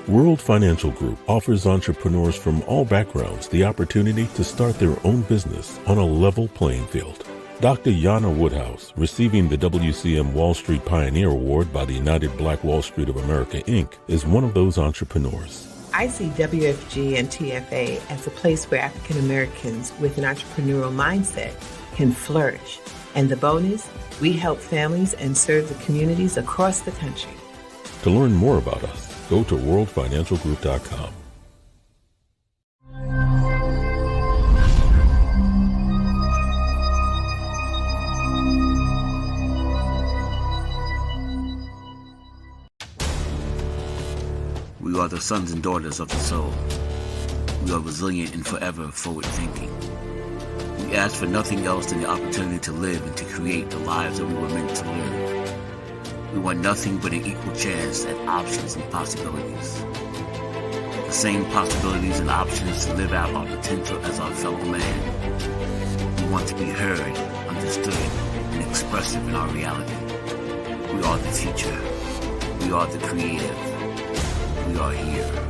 World Financial Group offers entrepreneurs from all backgrounds the opportunity to start their own business on a level playing field. Dr. Yana Woodhouse, receiving the WCM Wall Street Pioneer Award by the United Black Wall Street of America, Inc., is one of those entrepreneurs. I see WFG and TFA as a place where African Americans with an entrepreneurial mindset can flourish. And the bonus, we help families and serve the communities across the country. To learn more about us, go to worldfinancialgroup.com. We are the sons and daughters of the soul. We are resilient and forever forward-thinking. We ask for nothing else than the opportunity to live and to create the lives that we were meant to live. We want nothing but an equal chance at options and possibilities. The same possibilities and options to live out our potential as our fellow man. We want to be heard, understood, and expressive in our reality. We are the future. We are the creative. We are here.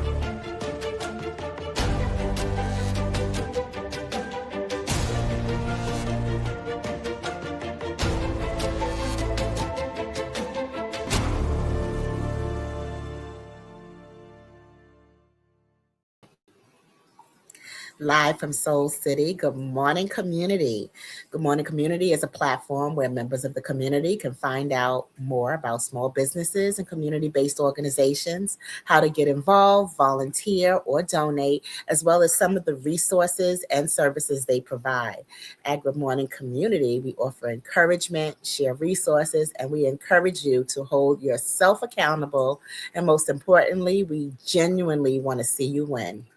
Live from Soul City. Good morning, community. Good morning, community is a platform where members of the community can find out more about small businesses and community-based organizations, how to get involved, volunteer, or donate, as well as some of the resources and services they provide. At Good Morning Community, we offer encouragement, share resources, and we encourage you to hold yourself accountable. And most importantly, we genuinely want to see you win.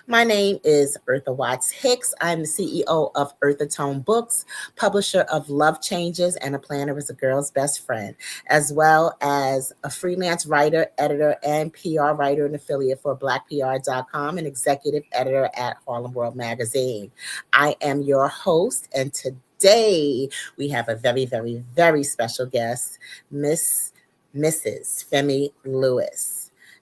My name is Eartha Watts Hicks. I'm the CEO of Eartha Tone Books, publisher of Love Changes, and a planner is a girl's best friend, as well as a freelance writer, editor, and PR writer and affiliate for blackpr.com and executive editor at Harlem World Magazine. I am your host, and today we have a very, very, very special guest, Mrs. Femi Lewis.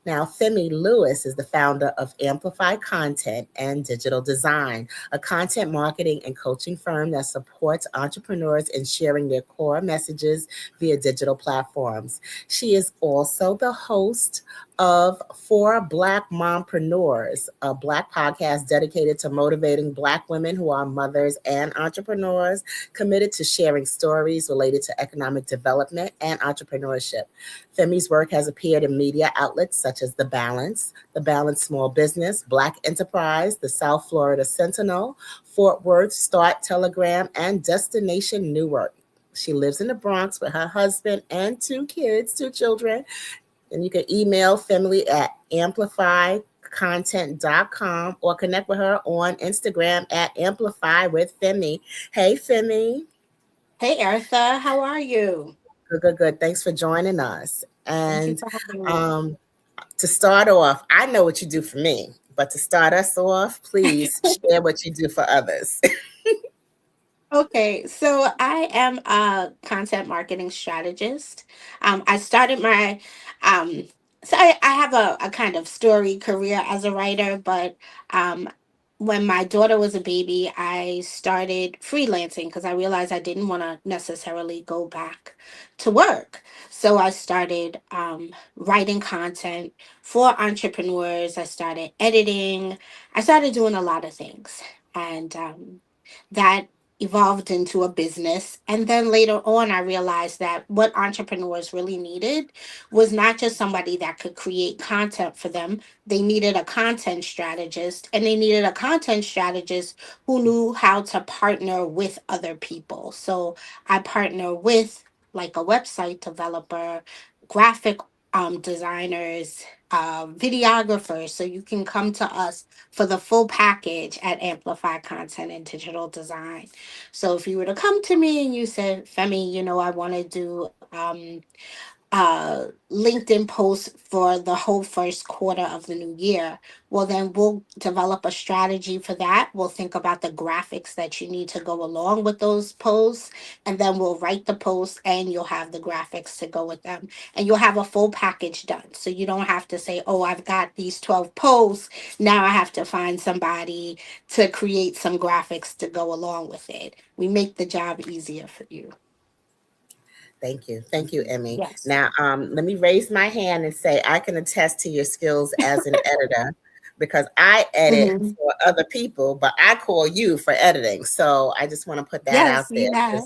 Now, Femi Lewis is the founder of Amplify Content and Digital Design, a content marketing and coaching firm that supports entrepreneurs in sharing their core messages via digital platforms. She is also the host of For Black Mompreneurs, a Black podcast dedicated to motivating Black women who are mothers and entrepreneurs, committed to sharing stories related to economic development and entrepreneurship. Femi's work has appeared in media outlets such as The Balance Small Business, Black Enterprise, the South Florida Sentinel, Fort Worth Start Telegram, and Destination Newark. She lives in the Bronx with her husband and two children. And you can email Femi at amplifycontent.com or connect with her on Instagram at Amplify with Femi. Hey, Femi. Hey, Eartha. How are you? Good. Thanks for joining us. And Thank you for having me. To start off, I know what you do for me, but to start us off, please share what you do for others. Okay, so I am a content marketing strategist. I started my, um, I have a kind of story career as a writer, but um, when my daughter was a baby, I started freelancing because I realized I didn't want to necessarily go back to work. So I started writing content for entrepreneurs. I started editing. I started doing a lot of things. And that evolved into a business. And then later on, I realized that what entrepreneurs really needed was not just somebody that could create content for them. They needed a content strategist, and they needed a content strategist who knew how to partner with other people. So I partner with like a website developer, graphic designers, videographers. So you can come to us for the full package at Amplify Content and Digital Design. So if you were to come to me and you said, Femi, I want to do LinkedIn post for the whole first quarter of the new year. Well, then we'll develop a strategy for that. We'll think about the graphics that you need to go along with those posts, and then we'll write the posts and you'll have the graphics to go with them. And you'll have a full package done. So you don't have to say, oh, I've got these 12 posts. Now I have to find somebody to create some graphics to go along with it. We make the job easier for you. Thank you. Thank you, Emmy. Yes. Now, let me raise my hand and say I can attest to your skills as an editor because I edit Mhm. for other people, but I call you for editing. So I just want to put that Yes, out there you have.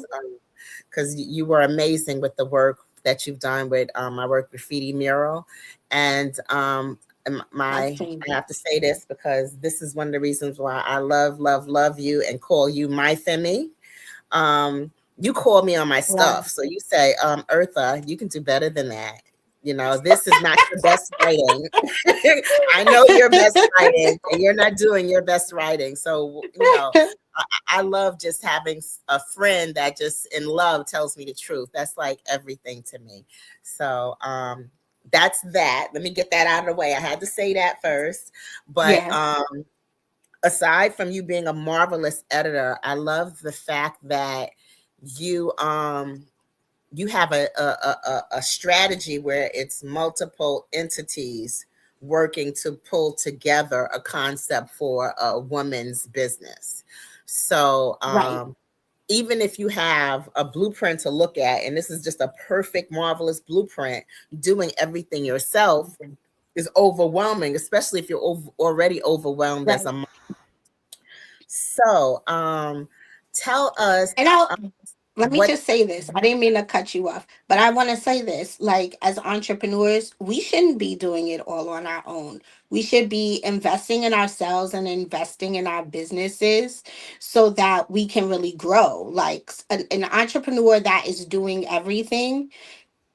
because you were amazing with the work that you've done with my work graffiti mural. And Nice my to I have to say this because this is one of the reasons why I love, love, love you and call you my Femi. You call me on my love. stuff. So you say, Eartha, you can do better than that. You know, this is not your best writing. I know your best writing, and you're not doing your best writing. So, I love just having a friend that just in love tells me the truth. That's like everything to me. So, that's that. Let me get that out of the way. I had to say that first. But Yes. aside from you being a marvelous editor, I love the fact that you you have a strategy where it's multiple entities working to pull together a concept for a woman's business. So Right. even if you have a blueprint to look at, and this is just a perfect, marvelous blueprint, doing everything yourself is overwhelming, especially if you're already overwhelmed as Right. a mom. So tell us And I'll let me what. just say this. I didn't mean to cut you off, but I want to say this. Like, as entrepreneurs, we shouldn't be doing it all on our own. We should be investing in ourselves and investing in our businesses so that we can really grow. Like, an entrepreneur that is doing everything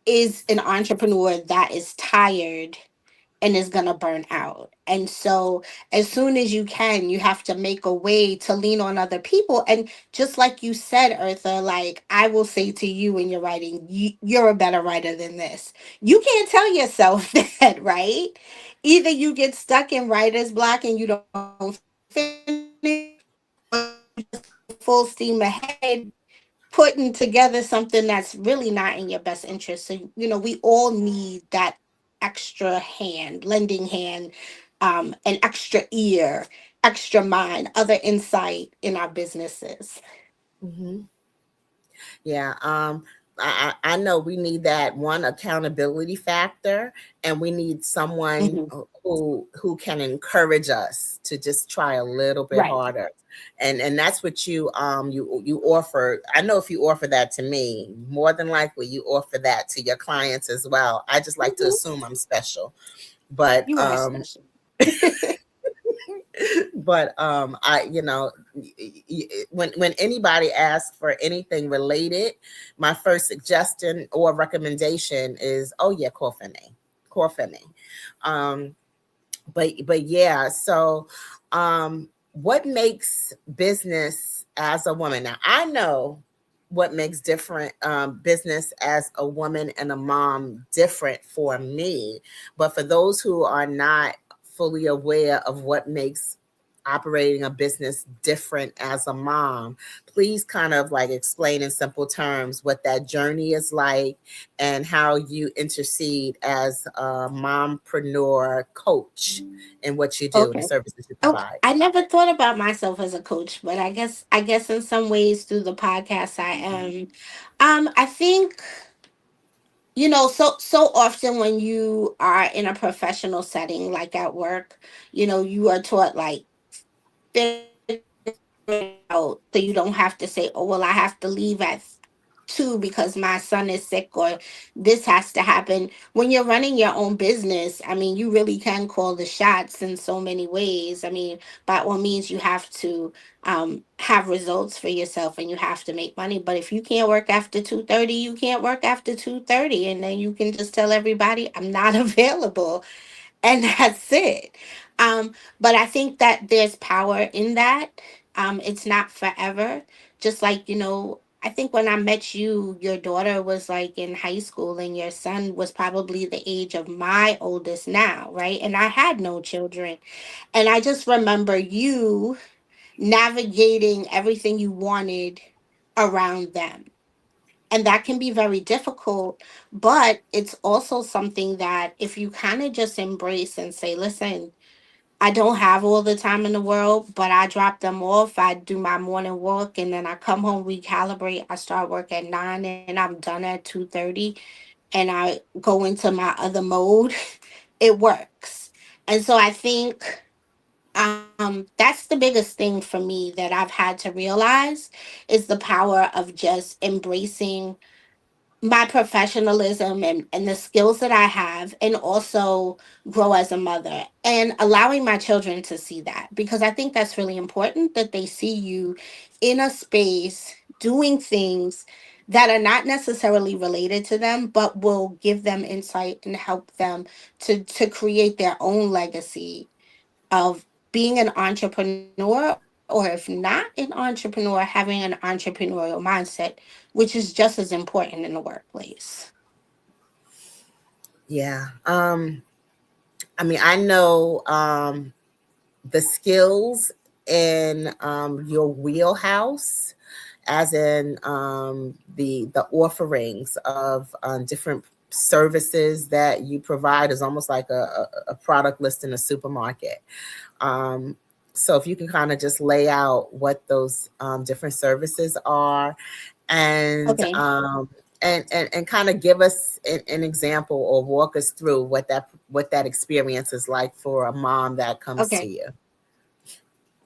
is an entrepreneur that is tired and is going to burn out. And so, as soon as you can, you have to make a way to lean on other people. And just like you said, Eartha, like I will say to you when you're writing, you're a better writer than this. You can't tell yourself that, right? Either you get stuck in writer's block and you don't finish, full steam ahead putting together something that's really not in your best interest. So, we all need that extra hand, lending hand, an extra ear, extra mind, other insight in our businesses. Mhm. Yeah, I know we need that one accountability factor, and we need someone Mhm. who can encourage us to just try a little bit Right. harder, and that's what you offer. I know if you offer that to me, more than likely you offer that to your clients as well. I just like to Mhm. assume I'm special, but You are special. I when anybody asks for anything related, my first suggestion or recommendation is, oh yeah, call for me. um but yeah, so what makes business as a woman? Now I know what makes different business as a woman and a mom different for me, but for those who are not fully aware of what makes operating a business different as a mom, please kind of like explain in simple terms what that journey is like and how you intercede as a mompreneur coach in what you do and the Okay. services you Oh, provide. I never thought about myself as a coach, but I guess in some ways through the podcast I am. I think so often when you are in a professional setting like at work, you are taught like out so you don't have to say, oh, well, I have to leave at 2 because my son is sick, or this has to happen. When you're running your own business, I mean, you really can call the shots in so many ways. I mean, by all means, you have to have results for yourself and you have to make money. But if you can't work after 2:30, you can't work after 2:30. And then you can just tell everybody, I'm not available, and that's it. But I think that there's power in that. It's not forever. Just like, I think when I met you, your daughter was like in high school, and your son was probably the age of my oldest now, right? And I had no children. And I just remember you navigating everything you wanted around them. And that can be very difficult, but it's also something that if you kind of just embrace and say, listen, I don't have all the time in the world, but I drop them off. I do my morning walk, and then I come home, recalibrate. I start work at 9 and I'm done at 2:30, and I go into my other mode. It works. And so I think that's the biggest thing for me that I've had to realize is the power of just embracing my professionalism and the skills that I have, and also grow as a mother and allowing my children to see that, because I think that's really important that they see you in a space doing things that are not necessarily related to them but will give them insight and help them to create their own legacy of being an entrepreneur, or if not an entrepreneur, having an entrepreneurial mindset, which is just as important in the workplace. Yeah. I mean, I know the skills in your wheelhouse, as in the offerings of different services that you provide, is almost like a product list in a supermarket. Um, so if you can kind of just lay out what those different services are, and Okay. and kind of give us an example or walk us through what that experience is like for a mom that comes to Okay. you.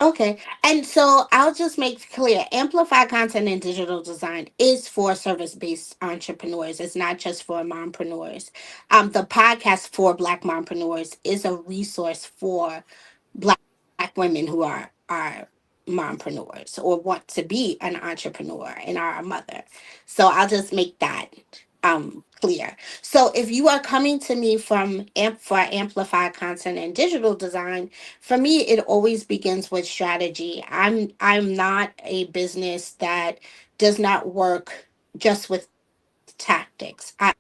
Okay. And so I'll just make clear, Amplify Content and Digital Design is for service-based entrepreneurs. It's not just for mompreneurs. The podcast for Black mompreneurs is a resource for Black women who are mompreneurs or want to be an entrepreneur and are a mother. So I'll just make that clear. So if you are coming to me for Amplify Content and Digital Design, for me it always begins with strategy. I'm not a business that does not work just with tactics. I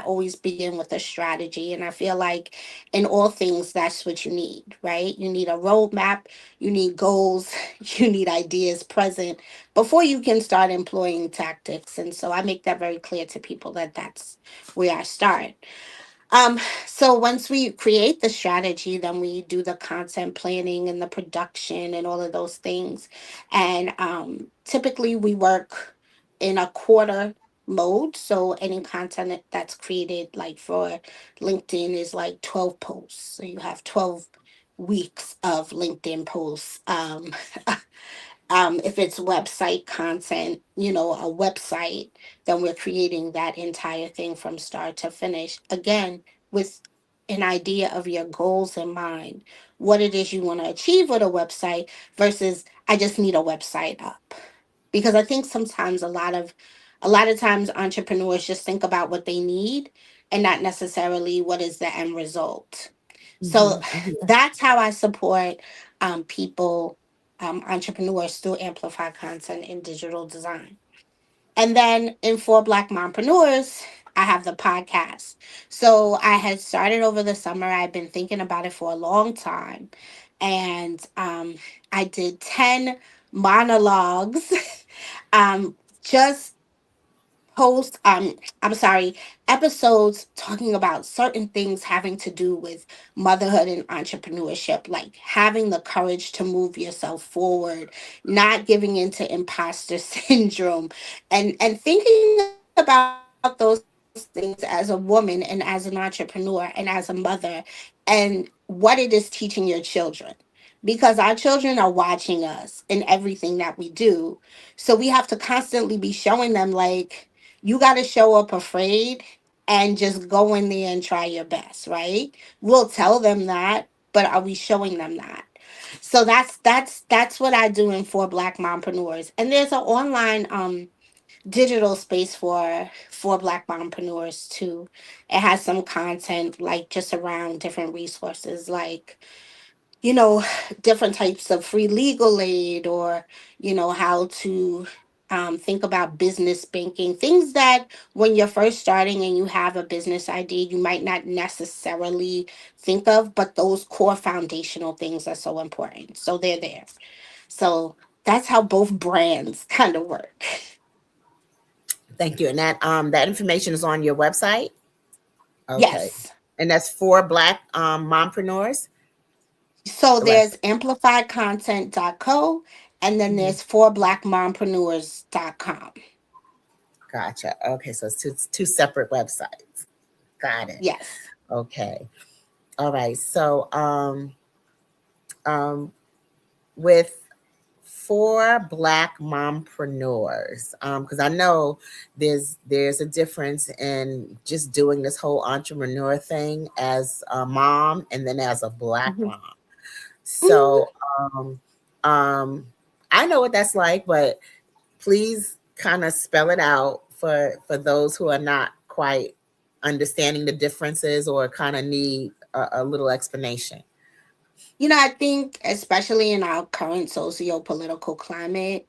always begin with a strategy, and I feel like in all things that's what you need, right? You need a roadmap, you need goals, you need ideas present before you can start employing tactics. And so I make that very clear to people that that's where I start. So once we create the strategy, then we do the content planning and the production and all of those things. And typically we work in a quarter mode. So any content that's created, like for LinkedIn, is like 12 posts. So you have 12 weeks of LinkedIn posts. If it's website content, a website, then we're creating that entire thing from start to finish. Again, with an idea of your goals in mind, what it is you want to achieve with a website versus I just need a website up. Because I think sometimes a lot of times entrepreneurs just think about what they need and not necessarily what is the end result. So Hmm. Hmm. that's how I support people, entrepreneurs, through Amplify Content in Digital Design. And then in For Black Mompreneurs, I have the podcast. So I had started over the summer. I've been thinking about it for a long time. And I did 10 monologues, just post I'm sorry, episodes talking about certain things having to do with motherhood and entrepreneurship, like having the courage to move yourself forward, not giving into imposter syndrome, and thinking about those things as a woman and as an entrepreneur and as a mother, and what it is teaching your children, because our children are watching us in everything that we do. So we have to constantly be showing them, like, you got to show up afraid and just go in there and try your best, right? We'll tell them that, but are we showing them that? So that's what I do in For Black Mompreneurs. And there's an online digital space for Black mompreneurs too. It has some content like just around different resources, like, you know different types of free legal aid, or how to Think about business banking, things that when you're first starting and you have a business idea, you might not necessarily think of, but those core foundational things are so important. So they're there. So that's how both brands kind of work. Thank you. And that information is on your website. Okay. Yes. And that's for Black mompreneurs. So The there's website. amplifiedcontent.co, and then Mhm. there's forblackmompreneurs.com. Gotcha. Okay, so it's two separate websites. Got it. Yes. Okay. All right. So um with for Black mompreneurs, because I know there's a difference in just doing this whole entrepreneur thing as a mom and then as a Black Mhm. mom. Mhm. So um I know what that's like, but please kind of spell it out for those who are not quite understanding the differences or kind of need a little explanation. I think, especially in our current socio-political climate,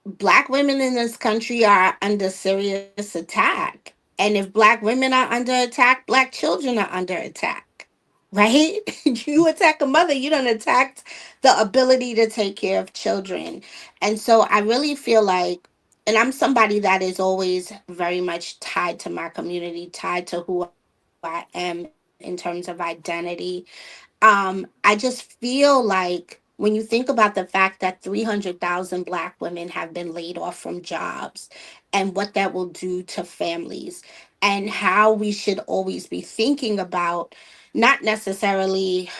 Black women in this country are under serious attack. And if Black women are under attack, Black children are under attack. Right? You attack a mother, you don't attack the ability to take care of children. And so I really feel like, and I'm somebody that is always very much tied to my community, tied to who I am in terms of identity. I just feel like when you think about the fact that 300,000 Black women have been laid off from jobs and what that will do to families, and how we should always be thinking about not necessarily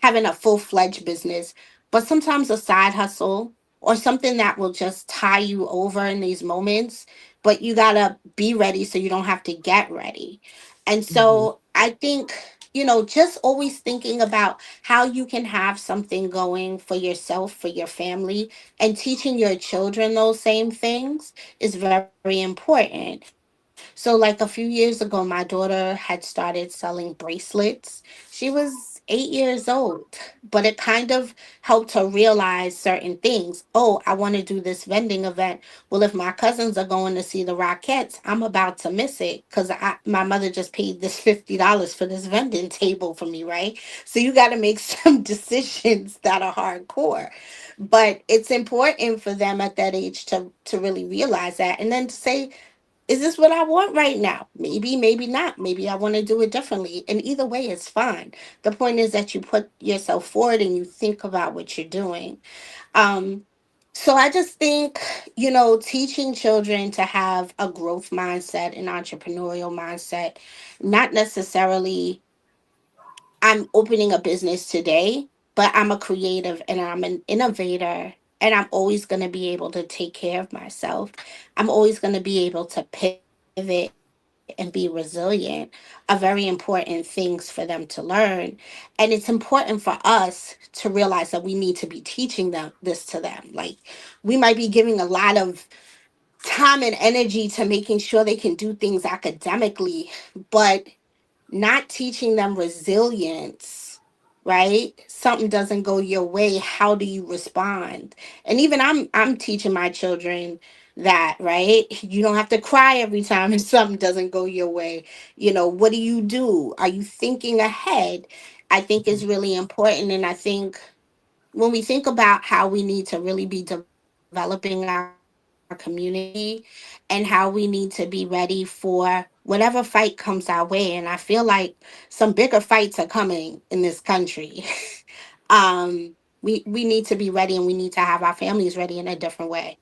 having a full-fledged business, but sometimes a side hustle or something that will just tie you over in these moments, but you got to be ready so you don't have to get ready. And Mhm. so I think, just always thinking about how you can have something going for yourself, for your family, and teaching your children those same things is very important. So, like a few years ago, my daughter had started selling bracelets. She was 8 years old, but it kind of helped her realize certain things. Oh, I want to do this vending event. Well, if my cousins are going to see the Rockettes, I'm about to miss it because my mother just paid this $50 for this vending table for me, right? So you got to make some decisions that are hardcore, but it's important for them at that age to really realize that, and then to say, is this what I want right now? Maybe, maybe not. Maybe I want to do it differently. And either way, it's fine. The point is that you put yourself forward and you think about what you're doing. Um, so I just think, teaching children to have a growth mindset, an entrepreneurial mindset, not necessarily I'm opening a business today, but I'm a creative and I'm an innovator, and I'm always going to be able to take care of myself. I'm always going to be able to pivot and be resilient are very important things for them to learn. And it's important for us to realize that we need to be teaching them this to them. Like, we might be giving a lot of time and energy to making sure they can do things academically, but not teaching them resilience, right? Something doesn't go your way, how do you respond? And even I'm teaching my children that, right? You don't have to cry every time if something doesn't go your way. What do you do? Are you thinking ahead? I think is really important. And I think when we think about how we need to really be developing our community and how we need to be ready for whatever fight comes our way, and I feel like some bigger fights are coming in this country. We need to be ready, and we need to have our families ready in a different way.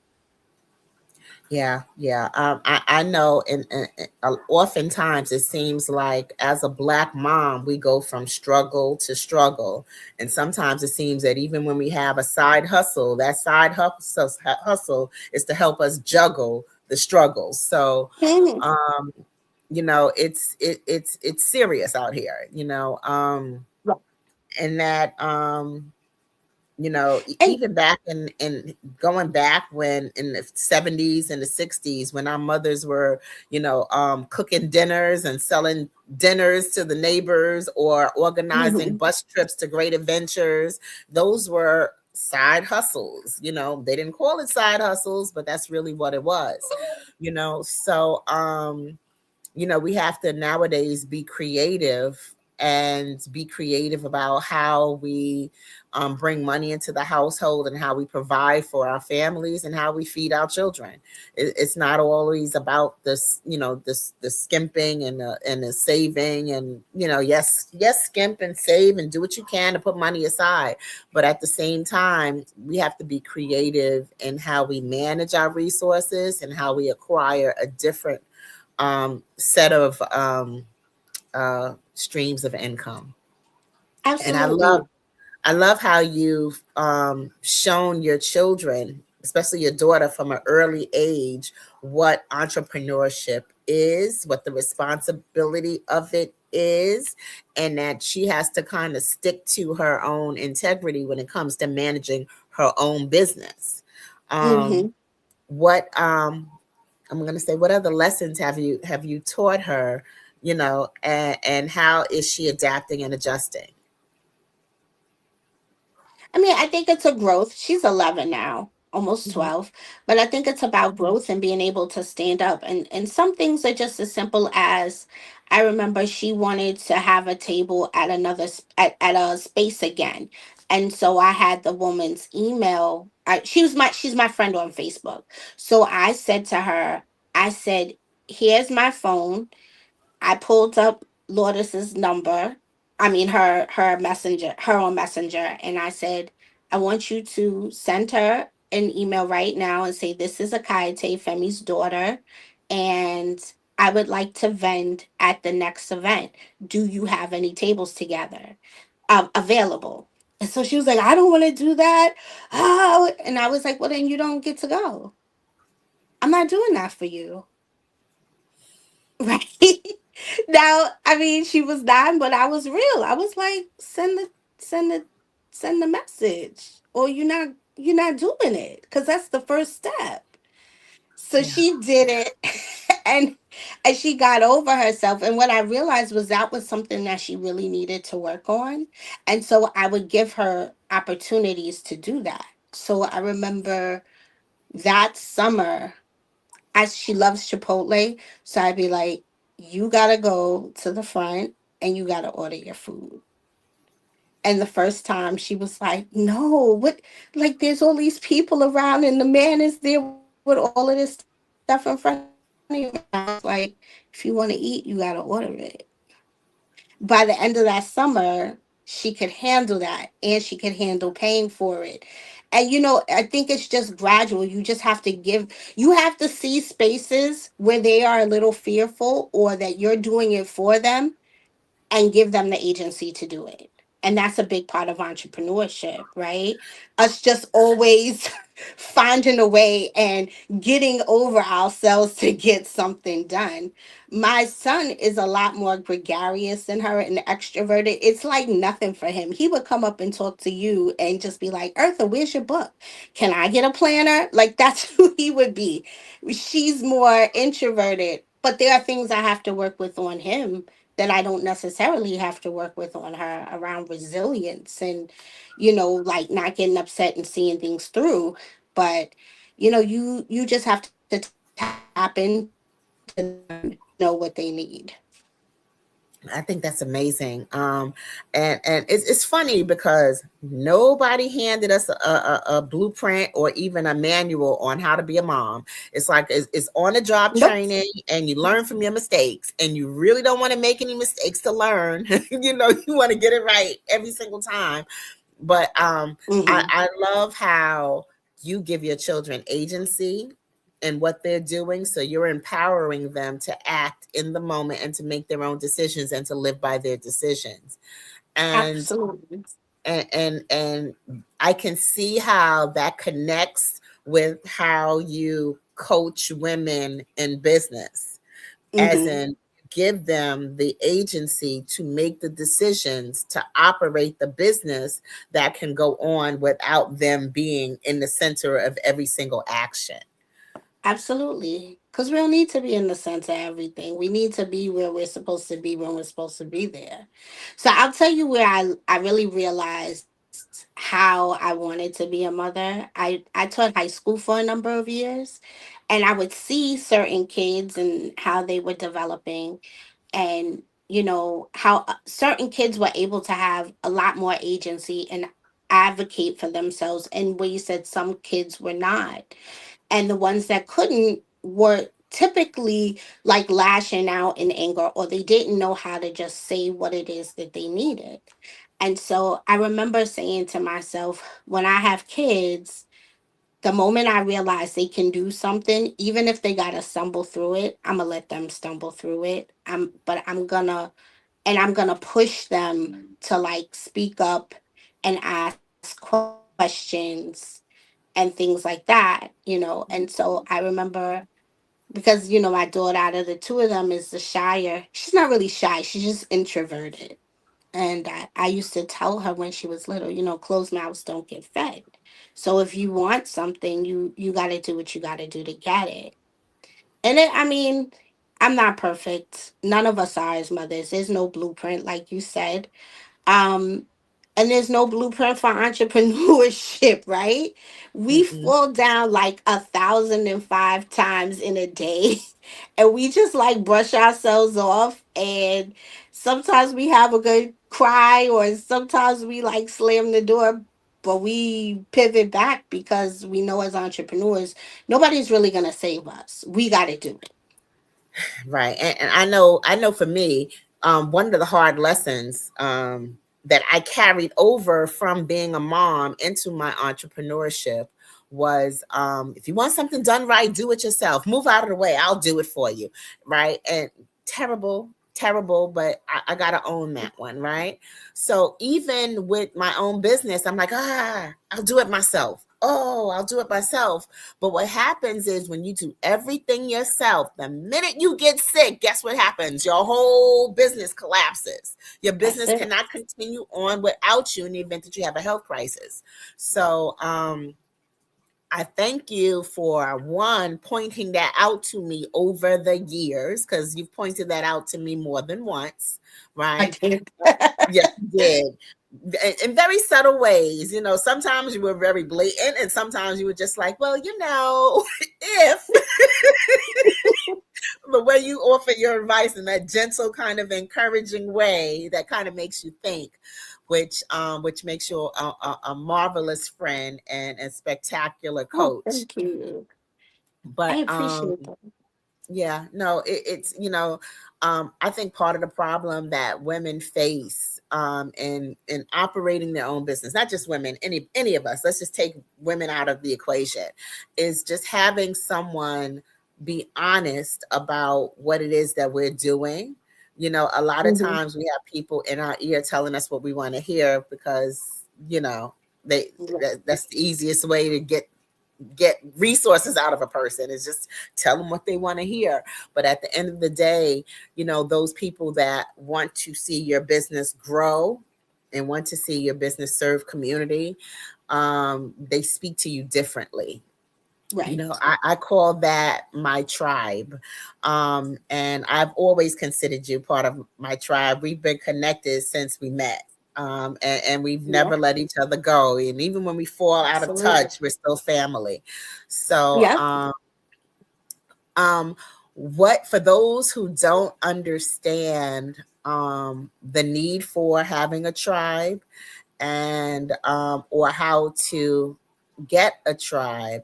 Yeah, yeah. I know, and oftentimes it seems like as a Black mom, we go from struggle to struggle, and sometimes it seems that even when we have a side hustle, that side hustle is to help us juggle the struggles. So, Mhm. um, it's serious out here, Right. and that And even back in going back when in the 70s and the 60s when our mothers were, cooking dinners and selling dinners to the neighbors or organizing mhm. bus trips to great adventures, those were side hustles. They didn't call it side hustles, but that's really what it was. So we have to nowadays be creative and be creative about how we bring money into the household and how we provide for our families and how we feed our children. It's not always about this, this the skimping and the saving and yes, skimp and save and do what you can to put money aside. But at the same time, we have to be creative in how we manage our resources and how we acquire a different set of streams of income. And Absolutely. I love how you've shown your children, especially your daughter, from an early age, what entrepreneurship is, what the responsibility of it is, and that she has to kind of stick to her own integrity when it comes to managing her own business. Um, Hmm. what I'm going to say, what other lessons have you taught her, and how is she adapting and adjusting? I mean, I think it's a growth. She's 11 now, almost Mhm. 12. But I think it's about growth and being able to stand up. And some things are just as simple as I remember she wanted to have a table at at a space again. And so I had the woman's email. She's my friend on Facebook. So I said to her, I said, here's my phone. I pulled up Lourdes' number. I mean her on Messenger, and I said, I want you to send her an email right now and say this is Akayate Femi's daughter, and I would like to vend at the next event. Do you have any tables together available? And so she was like, I don't want to do that. Oh, and I was like, well, then you don't get to go. I'm not doing that for you. Right. Now, I mean, she was dying, but I was real. I was like, send the send the message. Or you're not doing it. Cause that's the first step. So Yeah. she did it and and she got over herself. And what I realized was that was something that she really needed to work on. And so I would give her opportunities to do that. So I remember that summer as she loves Chipotle. So I'd be like, you gotta go to the front and you gotta order your food. And the first time she was like, no, what? Like, there's all these people around and the man is there with all of this stuff in front of him. And I was like, if you want to eat, you gotta order it. By the end of that summer, she could handle that and she could handle paying for it. And I think it's just gradual. You just have to you have to see spaces where they are a little fearful or that you're doing it for them and give them the agency to do it. And that's a big part of entrepreneurship, right? Us just always finding a way and getting over ourselves to get something done. My son is a lot more gregarious than her and extroverted. It's like nothing for him. He would come up and talk to you and just be like, Eartha, where's your book? Can I get a planner? Like, that's who he would be. She's more introverted, but there are things I have to work with on him that I don't necessarily have to work with on her around resilience and, like not getting upset and seeing things through. But, you just have to tap into them and know what they need. I think that's amazing. And it's funny because nobody handed us a blueprint or even a manual on how to be a mom. It's like it's on the job Nope. training, and you learn from your mistakes, and you really don't want to make any mistakes to learn. You want to get it right every single time. But Hmm. I love how you give your children agency in what they're doing. So you're empowering them to act in the moment and to make their own decisions and to live by their decisions. And Absolutely. and I can see how that connects with how you coach women in business, as Hmm. in give them the agency to make the decisions to operate the business that can go on without them being in the center of every single action. Absolutely. Because we don't need to be in the center of everything. We need to be where we're supposed to be when we're supposed to be there. So I'll tell you where I really realized how I wanted to be a mother. I taught high school for a number of years, and I would see certain kids and how they were developing, and how certain kids were able to have a lot more agency and advocate for themselves, and where you said some kids were not, and the ones that couldn't were typically like lashing out in anger, or they didn't know how to just say what it is that they needed. And so I remember saying to myself, when I have kids, the moment I realize they can do something, even if they gotta stumble through it, I'm gonna let them stumble through it. I'm gonna push them to like speak up and ask questions and things like that. And so I remember, because my daughter, out of the two of them, is the shyer. She's not really shy, she's just introverted. And I used to tell her when she was little, closed mouths don't get fed. So if you want something, you got to do what you got to do to get it. And I mean, I'm not perfect. None of us are as mothers. There's no blueprint, like you said. Um, and there's no blueprint for entrepreneurship, right? We Mm-mm. fall down like 1,005 times in a day, and we just like brush ourselves off. And sometimes we have a good cry, or sometimes we like slam the door, but we pivot back because we know as entrepreneurs, nobody's really gonna save us. We got to do it. Right. And I know for me, one of the hard lessons that I carried over from being a mom into my entrepreneurship was, if you want something done right, do it yourself. Move out of the way. I'll do it for you. Right. And terrible, terrible, but I got to own that one. Right. So even with my own business, I'm like, I'll do it myself. Oh, I'll do it myself. But what happens is when you do everything yourself, the minute you get sick, guess what happens? Your whole business collapses. Your That's business it. cannot continue on without you in the event that you have a health crisis. So, I thank you for one pointing that out to me over the years, because you've pointed that out to me more than once, I right? did. Yes, you did. In very subtle ways. Sometimes you were very blatant, and sometimes you were just like, well, if the way you offer your advice in that gentle, kind of encouraging way that kind of makes you think, which makes you a marvelous friend and a spectacular Oh, coach. thank you. I But appreciate that. yeah, no, it's I think part of the problem that women face, in operating their own business, not just women, any of us, let's just take women out of the equation, is just having someone be honest about what it is that we're doing. A lot of Mhm. times we have people in our ear telling us what we want to hear, because they Yeah. that's the easiest way to get resources out of a person, is just tell them what they want to hear. But at the end of the day, those people that want to see your business grow and want to see your business serve community, they speak to you differently. Right. I call that my tribe. And I've always considered you part of my tribe. We've been connected since we met. And we've Yeah. never let each other go. And even when we fall out of Absolutely. touch, we're still family. So, Yep. um, what for those who don't understand the need for having a tribe, and or how to get a tribe,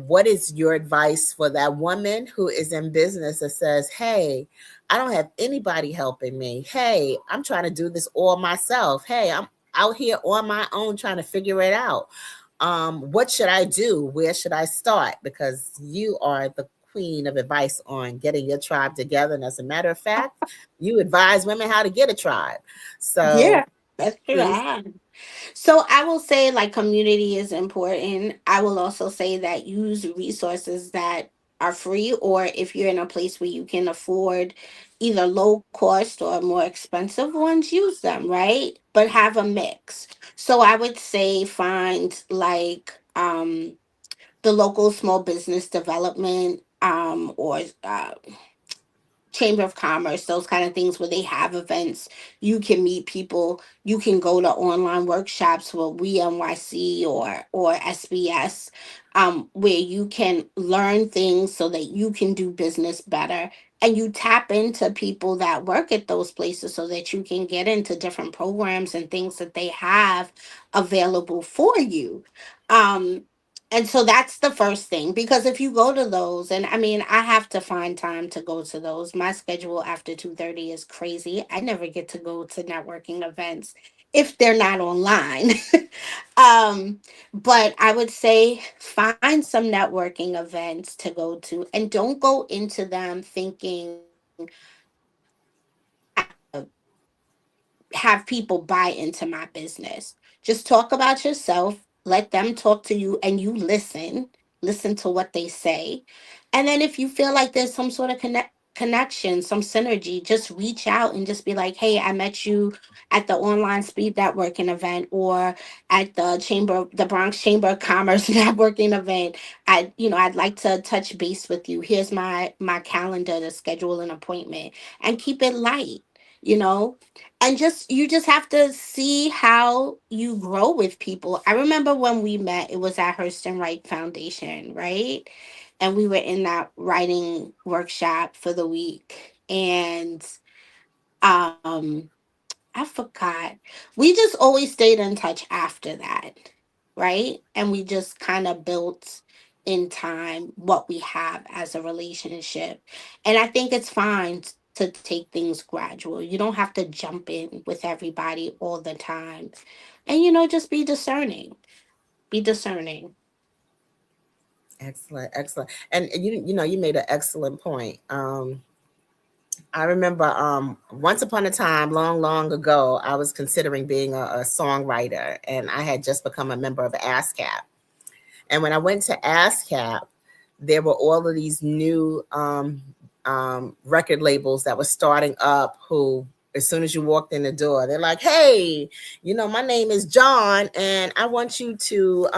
what is your advice for that woman who is in business that says, hey, I don't have anybody helping me. Hey, I'm trying to do this all myself. Hey, I'm out here on my own trying to figure it out. What should I do? Where should I start? Because you are the queen of advice on getting your tribe together. And as a matter of fact, you advise women how to get a tribe. Yeah. So That's true. I please. have. So I will say like community is important. I will also say that use resources that are free, or if you're in a place where you can afford either low cost or more expensive ones, use them, right? But have a mix. So I would say find like the local small business development, or Chamber of Commerce, those kind of things where they have events. You can meet people. You can go to online workshops with WeNYC or SBS, where you can learn things so that you can do business better. And you tap into people that work at those places so that you can get into different programs and things that they have available for you. Um, and so that's the first thing, because if you go to those, and I mean, I have to find time to go to those. My schedule after 2:30 is crazy. I never get to go to networking events if they're not online. um but I would say find some networking events to go to, and don't go into them thinking have people buy into my business. Just talk about yourself, let them talk to you, and you listen to what they say. And then if you feel like there's some sort of connection, some synergy, just reach out and just be like, "Hey, I met you at the online speed networking event, or at the Bronx Chamber of Commerce networking event. I'd like to touch base with you. Here's my calendar to schedule an appointment." And keep it light, you know and just you just have to see how you grow with people. I remember when we met, it was at Hurston Wright Foundation, right? And we were in that writing workshop for the week. And um I forgot. We just always stayed in touch after that, right? And we just kind of built in time what we have as a relationship. And I think it's fine to take things gradual. You don't have to jump in with everybody all the time. And, just be discerning. Be discerning. Excellent, excellent. And you made an excellent point. I remember once upon a time, long, long ago, I was considering being a songwriter, and I had just become a member of ASCAP. And when I went to ASCAP, there were all of these new record labels that were starting up who, as soon as you walked in the door, they're like, "Hey, my name is John, and I want you to,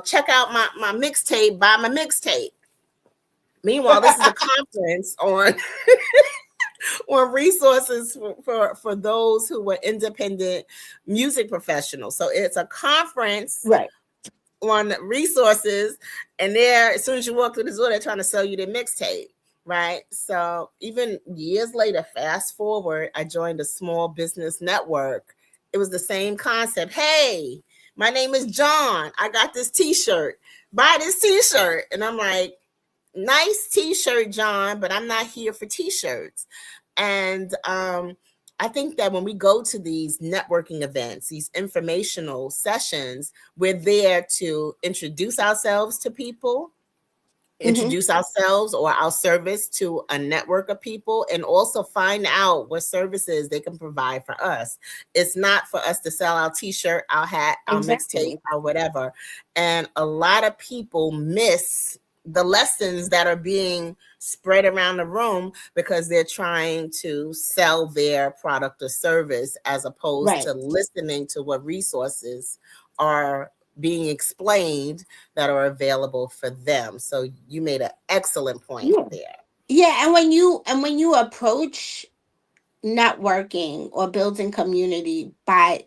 check out my mixtape, buy my mixtape." Meanwhile, this is a conference on on resources for those who were independent music professionals. So it's a conference Right. on resources, and there, as soon as you walk through the door, they're trying to sell you their mixtape, right? So even years later, fast forward, I joined a small business network. It was the same concept. "Hey, my name is John. I got this T-shirt. Buy this T-shirt." And I'm like, "Nice T-shirt, John, but I'm not here for T-shirts." And I think that when we go to these networking events, these informational sessions, we're there to introduce ourselves to people, Hmm. introduce ourselves or our service to a network of people, and also find out what services they can provide for us. It's not for us to sell our T-shirt, our hat, our mixtape, Exactly. or whatever. And a lot of people miss the lessons that are being spread around the room because they're trying to sell their product or service, as opposed Right. to listening to what resources are being explained that are available for them. So you made an excellent point Yeah. there. Yeah. And when you approach networking or building community by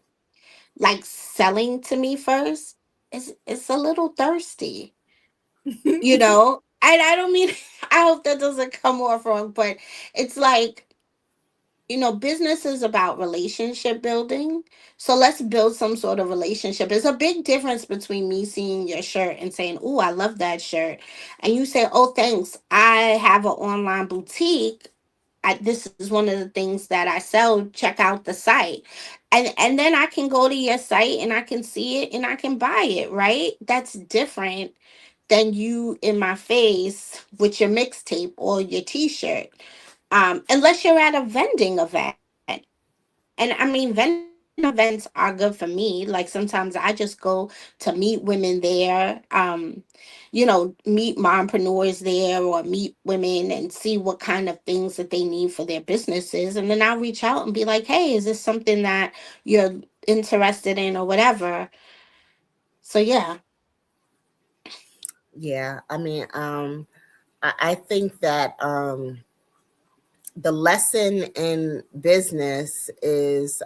like selling to me first, it's a little thirsty, And I don't mean I hope that doesn't come off wrong, but it's like, business is about relationship building. So let's build some sort of relationship. There's a big difference between me seeing your shirt and saying, "Oh, I love that shirt." And you say, "Oh, thanks. I have an online boutique. This is one of the things that I sell. Check out the site." And then I can go to your site and I can see it and I can buy it, right? That's different than you in my face with your mixtape or your t-shirt. Unless you're at a vending event. And I mean, vending events are good for me. Like sometimes I just go to meet women there, meet mompreneurs there, or meet women and see what kind of things that they need for their businesses. And then I'll reach out and be like, "Hey, is this something that you're interested in or whatever?" So yeah. Yeah, I mean, I think that the lesson in business is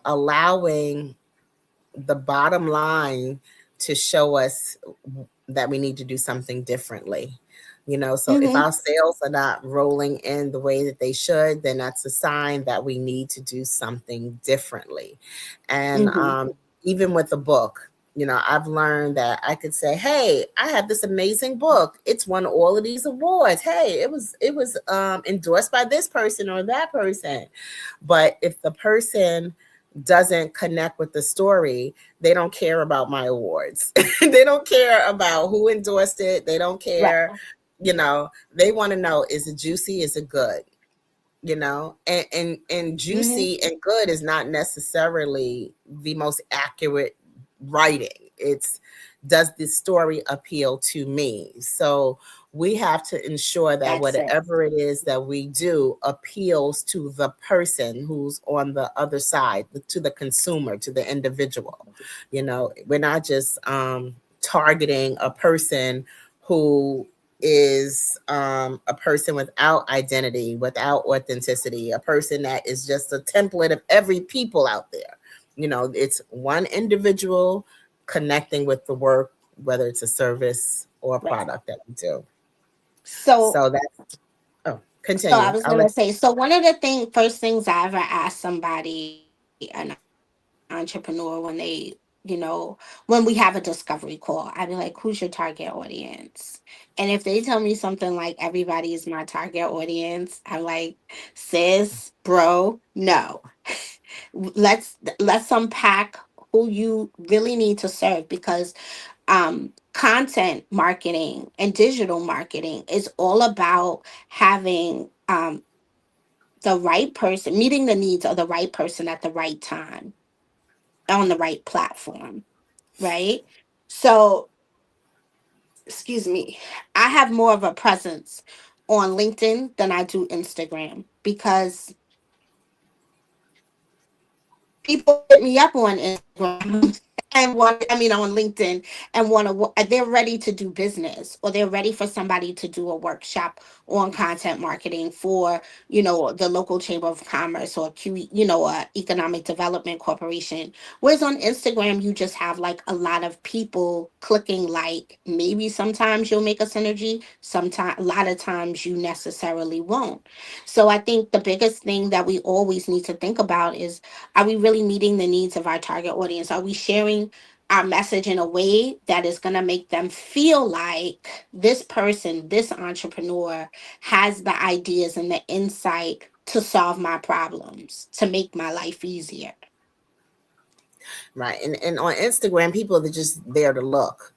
allowing the bottom line to show us that we need to do something differently. So if Mm-hmm. our sales are not rolling in the way that they should, then that's a sign that we need to do something differently. And Mm-hmm. even with the book, I've learned that I could say, hey, I have this amazing book. It's won all of these awards. Hey, it was endorsed by this person or that person. But if the person doesn't connect with the story, they don't care about my awards. They don't care about who endorsed it. They don't Right. care. They want to know, is it juicy? Is it good? And Mm-hmm. juicy and good is not necessarily the most accurate writing. It's, does the story appeal to me? So we have to ensure that That's it. whatever it is that we do appeals to the person who's on the other side, to the consumer, to the individual. We're not just targeting a person who is a person without identity, without authenticity, a person that is just a template of every people out there. It's one individual connecting with the work, whether it's a service or a Right. product that we do. So, So that's, oh, so I continue. was I'll gonna let, say, so one of the first things I ever asked somebody, an entrepreneur, when we have a discovery call, I'd be like, who's your target audience? And if they tell me something like everybody is my target audience, I'm like, sis, bro, no. Let's unpack who you really need to serve, because content marketing and digital marketing is all about having the right person, meeting the needs of the right person at the right time on the right platform, right? So, excuse me, I have more of a presence on LinkedIn than I do Instagram, because people hit me up on Instagram and on LinkedIn, and they're ready to do business, or they're ready for somebody to do a workshop on content marketing for, the local chamber of commerce, or a economic development corporation. Whereas on Instagram, you just have like a lot of people clicking like. Maybe sometimes you'll make a synergy, sometimes a lot of times you necessarily won't. So I think the biggest thing that we always need to think about is, are we really meeting the needs of our target audience? Are we sharing our message in a way that is going to make them feel like this person, this entrepreneur, has the ideas and the insight to solve my problems, to make my life easier? right. And on Instagram, people are just there to look.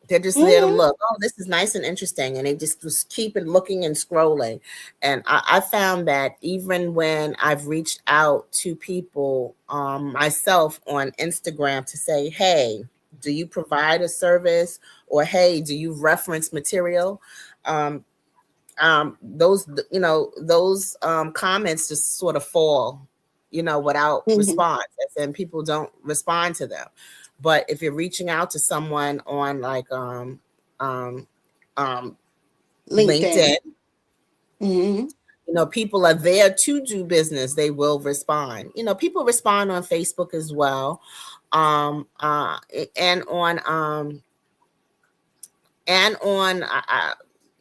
They're just there to Hmm. look. Oh, this is nice and interesting. And they just keep it looking and scrolling. And I found that even when I've reached out to people myself on Instagram to say, hey, do you provide a service? Or hey, do you reference material? Um, those comments just sort of fall, without Hmm. response, and people don't respond to them. But if you're reaching out to someone on like um, um, LinkedIn. LinkedIn, Hmm. people are there to do business. They will respond. People respond on Facebook as well, um, uh, and on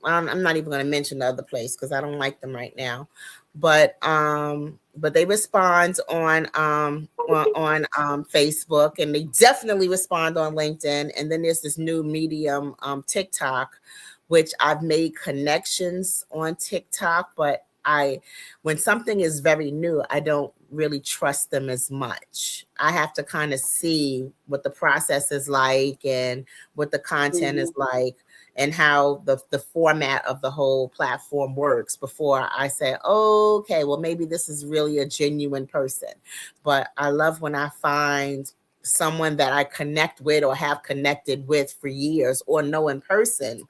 I'm not even going to mention the other place because I don't like them right now. But they respond on Facebook, and they definitely respond on LinkedIn. And then there's this new medium, TikTok, which I've made connections on TikTok, but when something is very new, I don't really trust them as much. I have to kind of see what the process is like and what the content is Hmm. like, and how the format of the whole platform works before I say, oh, okay, well, maybe this is really a genuine person. But I love when I find someone that I connect with or have connected with for years or know in person,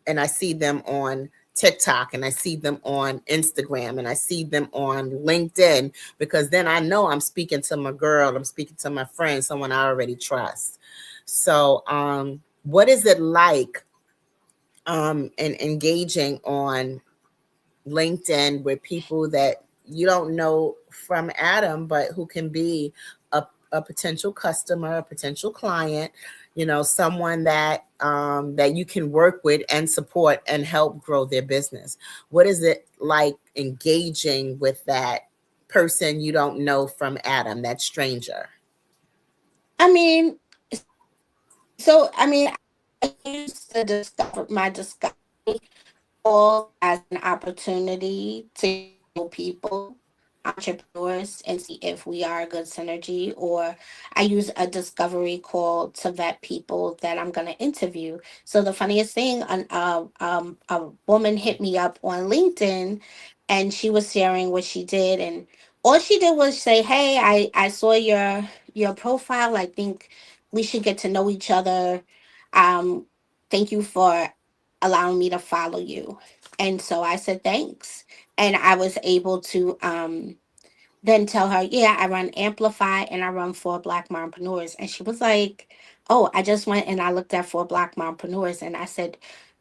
and I see them on TikTok, and I see them on Instagram, and I see them on LinkedIn, because then I know I'm speaking to my girl, I'm speaking to my friend, someone I already trust. So, what is it like and engaging on LinkedIn with people that you don't know from Adam, but who can be a potential customer, a potential client, someone that you can work with and support and help grow their business. What is it like engaging with that person you don't know from Adam, that stranger? I mean, I use the discovery calls as an opportunity to get to know people, entrepreneurs, and see if we are a good synergy. Or I use a discovery call to vet people that I'm going to interview. So the funniest thing, a woman hit me up on LinkedIn, and she was sharing what she did, and all she did was say, "Hey, I saw your profile. I think we should get to know each other. Um, thank you for allowing me to follow you." And so I said thanks. And I was able to then tell her, yeah, I run Amplify and I run for Black mompreneurs. And she was like, oh, I just went and I looked at for Black mompreneurs. And I said,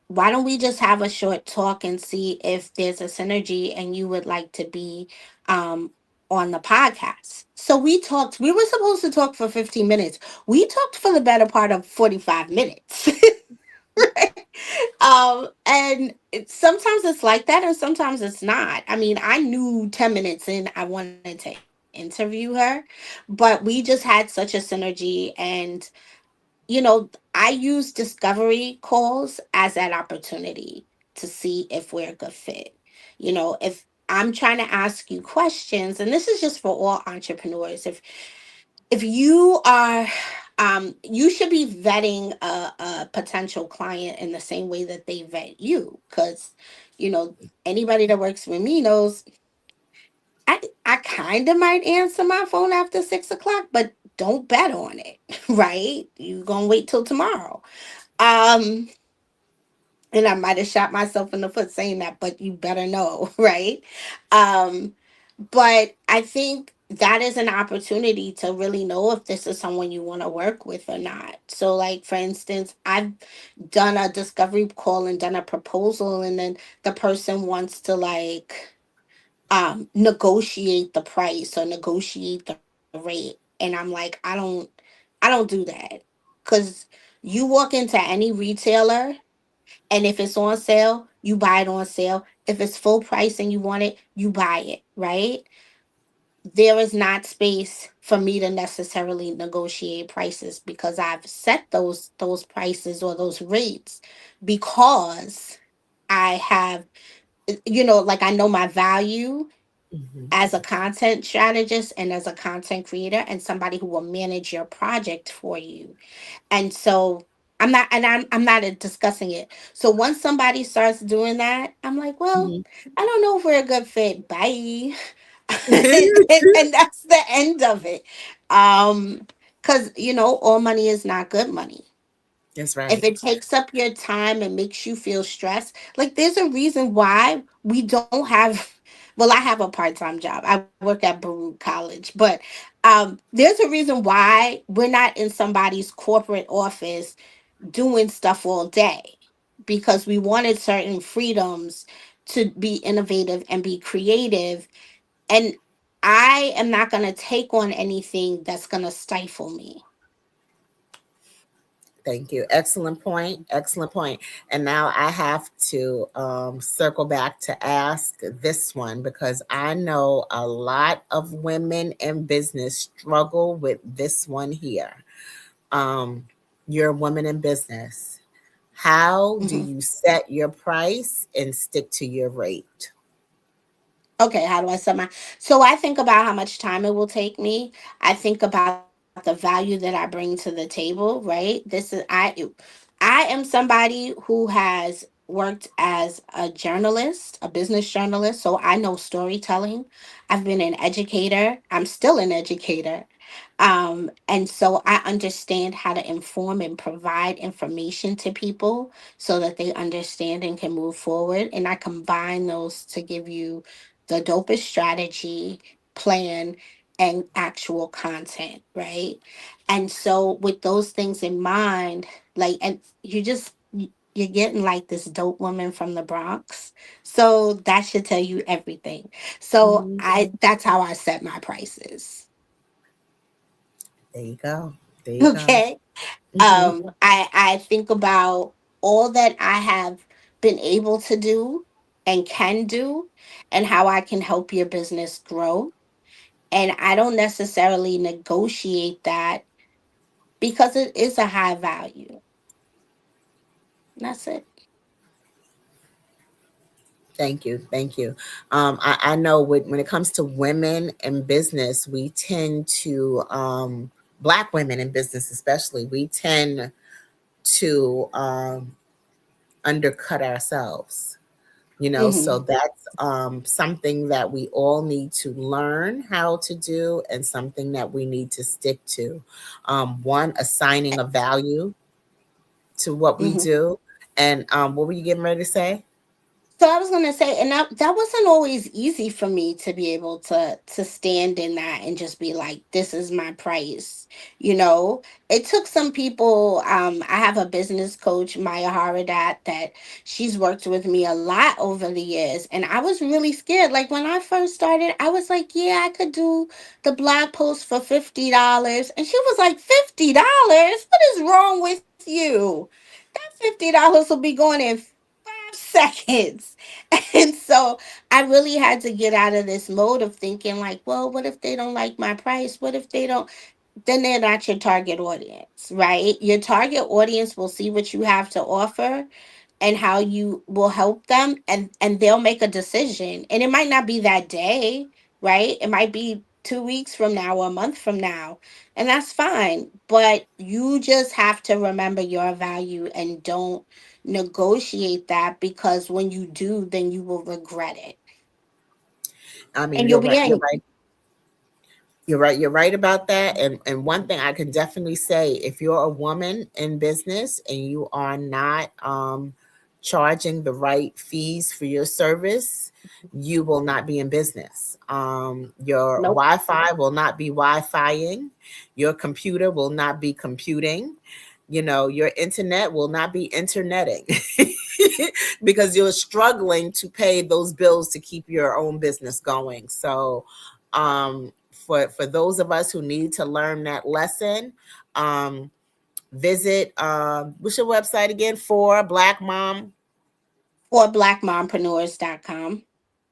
why don't we just have a short talk and see if there's a synergy and you would like to be um, on the podcast? So we talked, we were supposed to talk for 15 minutes. We talked for the better part of 45 minutes. And sometimes it's like that, and sometimes it's not. I mean, I knew 10 minutes in I wanted to interview her, but we just had such a synergy. And, I use discovery calls as that opportunity to see if we're a good fit. If I'm trying to ask you questions, and this is just for all entrepreneurs, if you are you should be vetting a potential client in the same way that they vet you, because anybody that works with me knows I kind of might answer my phone after 6 o'clock, but don't bet on it. Right, you gonna wait till tomorrow. um and I might have shot myself in the foot saying that, but you better know. Right. um but I think that is an opportunity to really know if this is someone you want to work with or not. So, like, for instance, I've done a discovery call and done a proposal, and then the person wants to, like, negotiate the price or negotiate the rate. And I'm like, I don't do that. Because you walk into any retailer, and if it's on sale, you buy it on sale. If it's full price and you want it, you buy it, right? There is not space for me to necessarily negotiate prices, because I've set those prices or those rates because I have, like, I know my value Hmm. as a content strategist and as a content creator and somebody who will manage your project for you. And so I'm not discussing it. So once somebody starts doing that, I'm like, well, Hmm. I don't know if we're a good fit. Bye. And that's the end of it. Because all money is not good money. That's If right. it takes up your time and makes you feel stressed, like, there's a reason why we don't have, well, I have a part-time job. I work at Baruch College, but there's a reason why we're not in somebody's corporate office doing stuff all day, because we wanted certain freedoms to be innovative and be creative. And I am not going to take on anything that's going to stifle me. Thank you. Excellent point. Excellent point. And now I have to circle back to ask this one, because I know a lot of women in business struggle with this one here. Um, you're a woman in business. How do Mhm. you set your price and stick to your rate? Okay, how do I set my, so I think about how much time it will take me. I think about the value that I bring to the table, right? I am somebody who has worked as a journalist, a business journalist, so I know storytelling. I've been an educator. I'm still an educator. And so I understand how to inform and provide information to people so that they understand and can move forward. And I combine those to give you the dopest strategy, plan, and actual content, right? And so with those things in mind, like, and you just you're getting like this dope woman from the Bronx. So that should tell you everything. So Mhm. that's how I set my prices. There you go. There you go. Okay. Hmm. I think about all that I have been able to do and can do, and how I can help your business grow. And I don't necessarily negotiate that because it is a high value. That's it. Thank you. Thank you. I know when it comes to women in business, we tend to, Black women in business especially, we tend to undercut ourselves. So Hmm. that's something that we all need to learn how to do, and something that we need to stick to. One, assigning a value to what we Hmm. do. And what were you getting ready to say? So I was gonna say, and that wasn't always easy for me to be able to stand in that and just be like, "This is my price." It took some people. I have a business coach, Maya Haradat, that she's worked with me a lot over the years, and I was really scared. Like when I first started, I was like, "Yeah, I could do the blog post for $50," and she was like, "$50? What is wrong with you? That $50 will be going in 5 seconds." And so I really had to get out of this mode of thinking, like, well, what if they don't like my price? What if they don't? Then they're not your target audience, right? Your target audience will see what you have to offer and how you will help them, and they'll make a decision. And it might not be that day, right? It might be 2 weeks from now or a month from now, and that's fine. But you just have to remember your value and don't negotiate that, because when you do, then you will regret it I mean, and you're you'll be right. You're angry. right. You're right. You're right about that. And one thing I can definitely say, if you're a woman in business and you are not charging the right fees for your service, you will not be in business. Your Nope. Wi-Fi will not be Wi-Fiing. Your computer will not be computing. Your internet will not be interneting because you're struggling to pay those bills to keep your own business going. So, for those of us who need to learn that lesson, um, visit, what's your website again? For blackmompreneurs.com.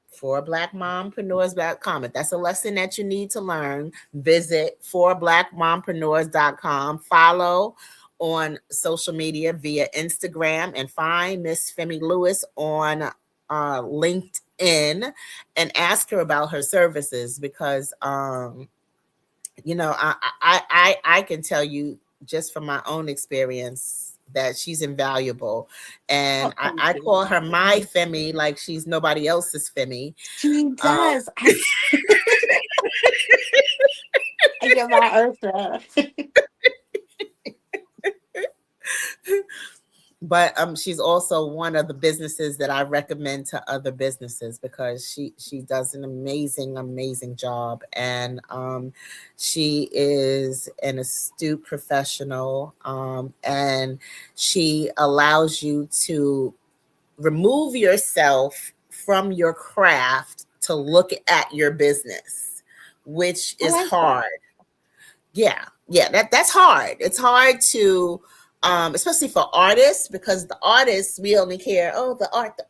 For blackmompreneurs.com. If that's a lesson that you need to learn, visit forblackmompreneurs.com. Follow on social media via Instagram, and find Miss Femi Lewis on LinkedIn, and ask her about her services, because I can tell you just from my own experience that she's invaluable. And Oh, I, thank I you. call her my Femi, like she's nobody else's Femi. She Um, does. I get my Eartha. but she's also one of the businesses that I recommend to other businesses, because she does an amazing job. And she is an astute professional, and she allows you to remove yourself from your craft to look at your business, which I is like that. hard. Yeah, that's hard. It's hard to, especially for artists, because the artists, we only care, oh, the art,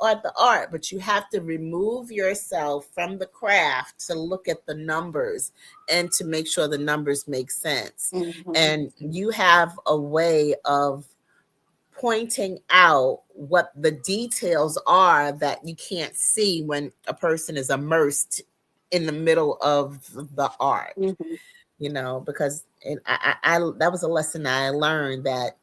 but you have to remove yourself from the craft to look at the numbers, and to make sure the numbers make sense. Hmm. And you have a way of pointing out what the details are that you can't see when a person is immersed in the middle of the art, Hmm. because that was a lesson I learned, that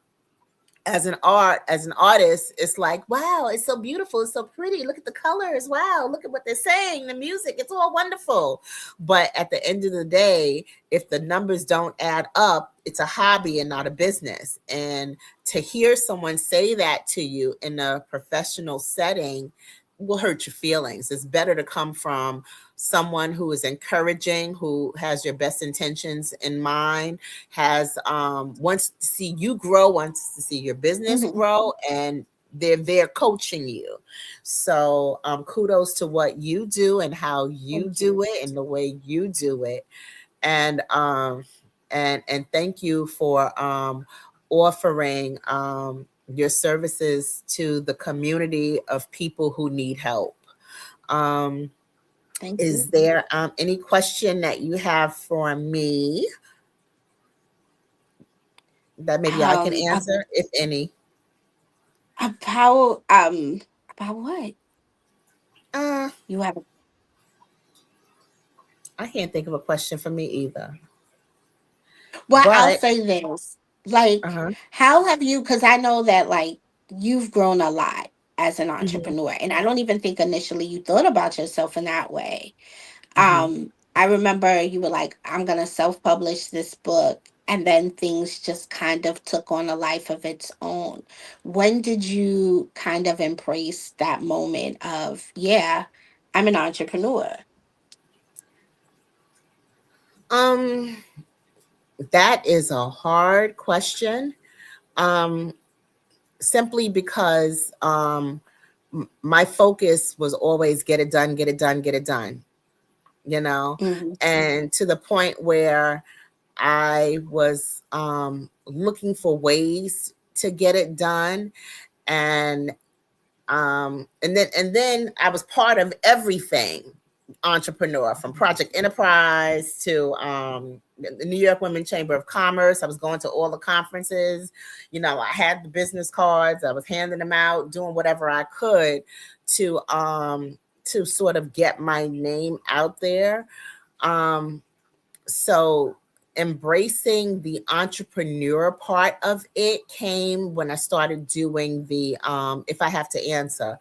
as an artist, it's like, wow, it's so beautiful, it's so pretty, look at the colors, wow, look at what they're saying, the music, it's all wonderful. But at the end of the day, if the numbers don't add up, it's a hobby and not a business. And to hear someone say that to you in a professional setting will hurt your feelings. It's better to come from someone who is encouraging, who has your best intentions in mind, has wants to see you grow, wants to see your business Hmm. grow, and they're there coaching you. So kudos to what you do and how you Thank do you. it and the way you do it. And and thank you for offering your services to the community of people who need help. Um, Thank is you. there any question that you have for me that maybe I can Um, ab- answer, if any? about about what Uh, you have? I can't think of a question for me either. Well, I'll But say this. Like, uh-huh. how have you, because I know that like you've grown a lot as an Hmm. entrepreneur, and I don't even think initially you thought about yourself in that way. Hmm. I remember you were like, I'm gonna self-publish this book, and then things just kind of took on a life of its own. When did you kind of embrace that moment of, yeah, I'm an entrepreneur? Um, that is a hard question. Um, Simply because my focus was always get it done, get it done, get it done, you know, Hmm. and to the point where I was looking for ways to get it done. And and then I was part of everything entrepreneur, from Project Enterprise to the New York Women Chamber of Commerce. I was going to all the conferences. I had the business cards. I was handing them out, doing whatever I could to sort of get my name out there. Um, so embracing the entrepreneur part of it came when I started doing the if I have to answer,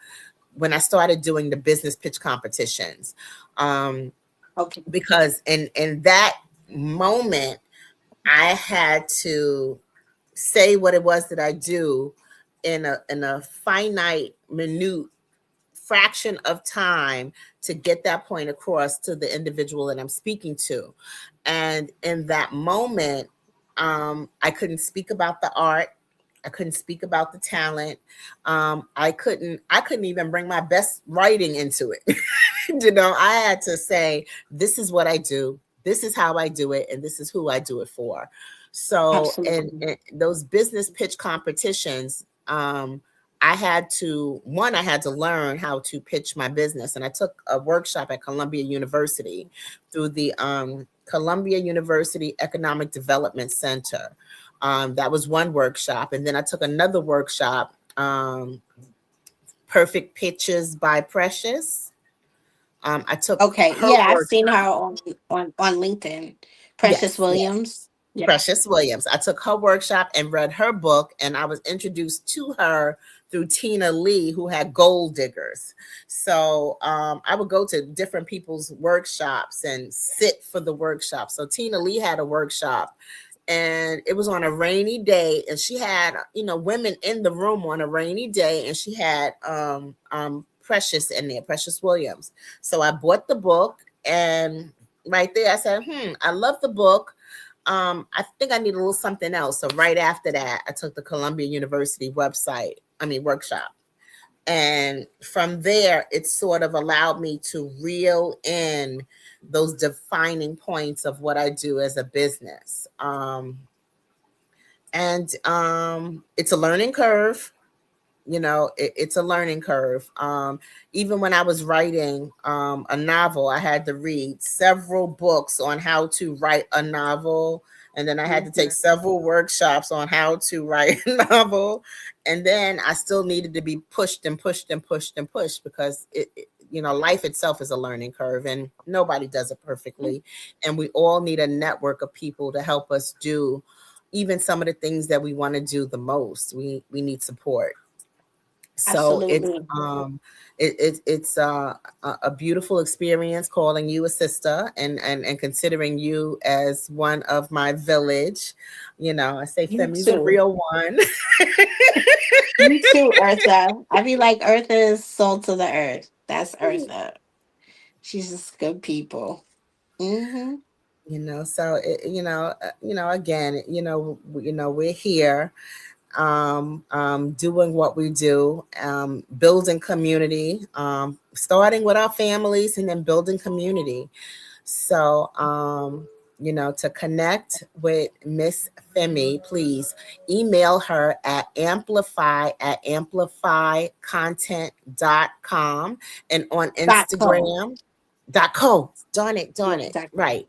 when I started doing the business pitch competitions. Um, Okay. because in that moment I had to say what it was that I do in a finite minute fraction of time to get that point across to the individual that I'm speaking to. And in that moment, I couldn't speak about the art. I couldn't speak about the talent. I couldn't even bring my best writing into it. I had to say, this is what I do. This is how I do it. And this is who I do it for. So, Absolutely. and those business pitch competitions, I had to learn how to pitch my business. And I took a workshop at Columbia University through the Columbia University Economic Development Center. That was one workshop. And then I took another workshop, Perfect Pitches by Precious. I took Okay. her Yeah, I've seen workshop. her on LinkedIn. Precious Yes, yes. Williams. Yeah. Precious Williams. I took her workshop and read her book, and I was introduced to her through Tina Lee, who had Gold Diggers. So I would go to different people's workshops and sit for the workshop. So Tina Lee had a workshop, and it was on a rainy day, and she had women in the room on a rainy day, and she had Precious in there, Precious Williams. So I bought the book, and right there I said, I love the book. I think I need a little something else. So right after that, I took the Columbia University workshop. And from there, it sort of allowed me to reel in those defining points of what I do as a business. And it's a learning curve. It's a learning curve. Even when I was writing a novel, I had to read several books on how to write a novel, and then I had to take Mhm. several workshops on how to write a novel. And then I still needed to be pushed and pushed and pushed and pushed, because life itself is a learning curve, and nobody does it perfectly. And we all need a network of people to help us do even some of the things that we want to do the most. We need support. So Absolutely. it's a beautiful experience calling you a sister, and considering you as one of my village. I say You Femi's a too. real one. You too, Eartha. I be like, Eartha is salt to the earth. That's Eartha. She's just good people. Hmm. So again, we're here. doing what we do, building community, starting with our families and then building community. So, to connect with Miss Femi, please email her at amplify@amplifycontent.com and on .co. Instagram. .co. Darn Yeah, it. .co. Right.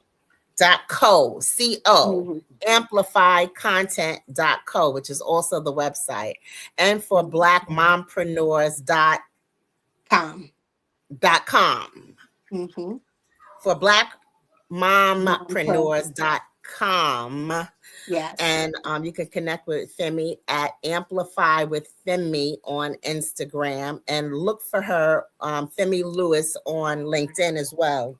.co. C-O. Mhm, Amplifycontent.co, which is also the website. And for mhm. Com. blackmompreneurs.com. Mm-hmm. For Mompreneur. blackmompreneurs.com. Yes. And you can connect with Femi at Amplify with Femi on Instagram and look for her, Femi Lewis, on LinkedIn as well.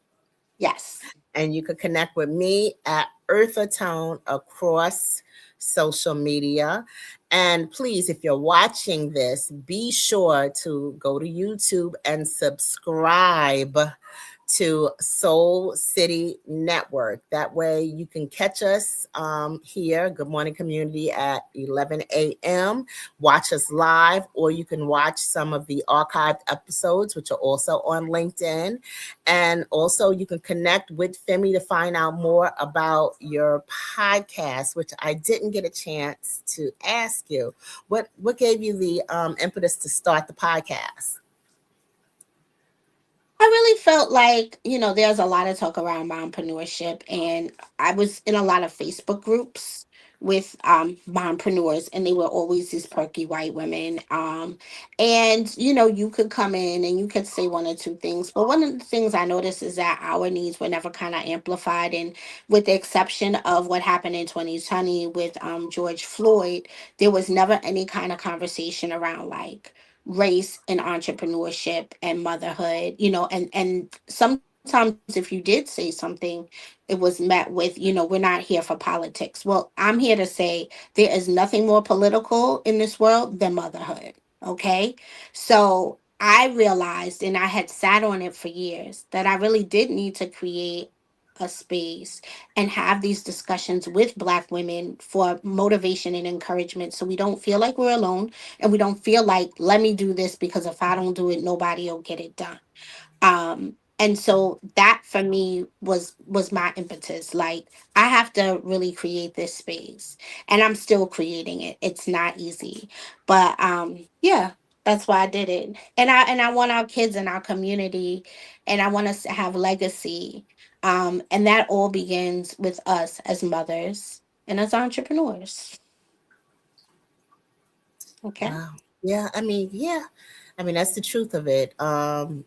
Yes. And you can connect with me at Eartha Tone across social media. And please, if you're watching this, be sure to go to YouTube and subscribe to Soul City Network. That way you can catch us here, Good Morning Community, at 11 a.m. Watch us live, or you can watch some of the archived episodes, which are also on LinkedIn. And also you can connect with Femi to find out more about your podcast, which I didn't get a chance to ask you. What gave you the impetus to start the podcast? I really felt like, there's a lot of talk around mompreneur, and I was in a lot of Facebook groups with mompreneurs, and they were always these perky white women. And you could come in and you could say one or two things, but one of the things I noticed is that our needs were never kind of amplified, and with the exception of what happened in 2020 with George Floyd, there was never any kind of conversation around like race and entrepreneurship and motherhood, and sometimes if you did say something, it was met with, we're not here for politics. Well, I'm here to say there is nothing more political in this world than motherhood. Okay. So I realized, and I had sat on it for years, that I really did need to create a space and have these discussions with Black women for motivation and encouragement, so we don't feel like we're alone, and we don't feel like, let me do this because if I don't do it, nobody will get it done. And so that for me was my impetus. Like, I have to really create this space, and I'm still creating it. It's not easy, but yeah, that's why I did it. And I want our kids in our community, and I want us to have legacy. And that all begins with us as mothers and as entrepreneurs. Okay. Wow. Yeah, yeah. That's the truth of it. The